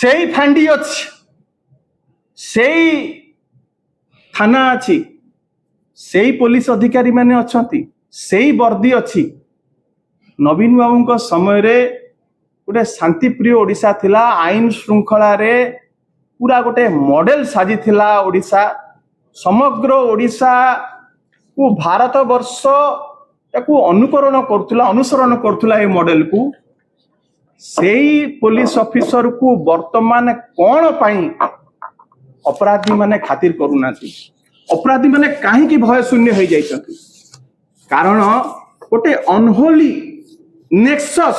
सेई फांडी अच्छी सेई थाना अच्छी सेई पुलिस अधिकारी माने अछंती सेई वर्दी अच्छी। नवीन बाबू समय रे गोटे शांतिप्रिय ओडिशा थिला, आईन श्रृंखला रे पूरा गोटे मॉडल साजी थिला ओडिशा। समग्र ओडिशा को भारत वर्ष ताकू अनुसरण करथुला ए मॉडल को। सेई पुलिस ऑफिसर को वर्तमान कौन पाई अपराधी माने खातिर करूना, अपराधी माने कहीं की भय शून्य हो जाइछंती। कारण गोटे unholy nexus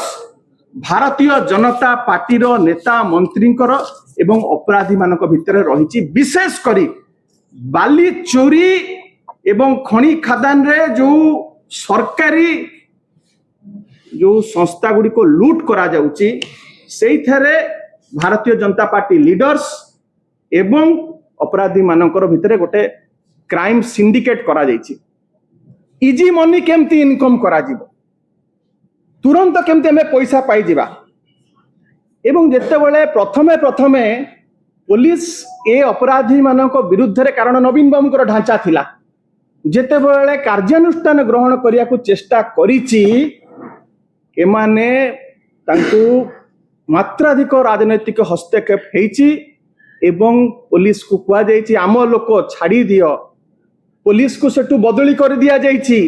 Bharatiya Janata party रो नेता मंत्री एवं अपराधी मानक भितर रही। विशेष करी बाली चोरी एवं खणी खादान रे जो सरकारी जो संस्था गुडी को लूट करा जाउची, सेई थारे भारतीय जनता पार्टी लीडर्स एवं अपराधी मानकर भितर गोटे क्राइम सिंडिकेट करा जाइछि। इजी मनी केमती इनकम करा जिवो, तुरंत केमती हमें पैसा पाई जिबा। एवं जेतेबेले प्रथमे पुलिस ए अपराधी मानक विरुद्ध रे, कारण नवीन बाबूकर ढांचा थिला, जेतेबेले कार्यानुष्ठान ग्रहण करिया को चेष्टा करिछि, एमाने तांको मात्राधिक राजनैतिक हस्तक्षेप हेछि एवं पुलिस को कुआ जाइछि आम लोक छाड़ी दियो। पुलिस को सेटू बदली कर दिया जाइछि,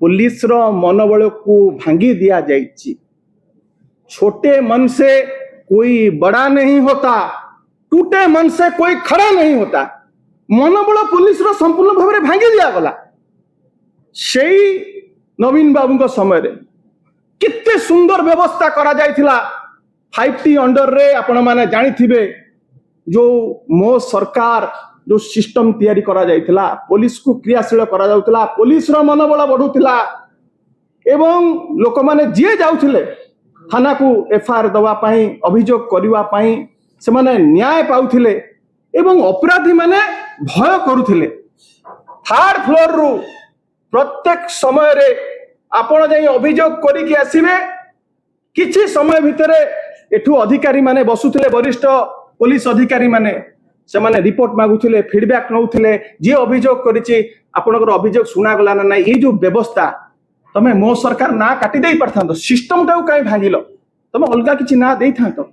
पुलिस रो मनोबल को भांगी दिया जाइछि। छोटे मन से कोई बड़ा नहीं होता, टूटे मन से कोई खड़ा नहीं होता। मनोबल पुलिस रो संपूर्ण भाव में भांगी दिया गला। सेई नवीन बाबू को समय रे कितने सुंदर व्यवस्था करा जाइथिला। 5T अंडर रे आपण माने जानी थिबे जो मो सरकार जो सिस्टम तैयारी करा जाइथिला, पुलिस को क्रियाशील करा जाउथिला, पुलिस रो मनोबल बढ़ुथिला एवं लोक माने जे जाउथिले थाना को एफआईआर दवा पाई, अभियोग करबा पाई से माने न्याय पाउथिले एवं अपराधी माने भय करुथिले। थर्ड फ्लोर रु प्रत्येक समय रे आपण जाई अभियोग करिकि आसीबे, किछि समय भितरे एठू अधिकारी माने बसुथिले, वरिष्ठ पुलिस अधिकारी माने से माने रिपोर्ट मागुथिले, फीडबैक नउथिले, जे अभियोग करिछि आपनकर अभियोग सुना गला ना नाही। ए जो व्यवस्था तमे मो सरकार ना काटी देई परथांतो, सिस्टम टाउ काई भांगिलो, तमे अलगा किछि ना देई थांतो।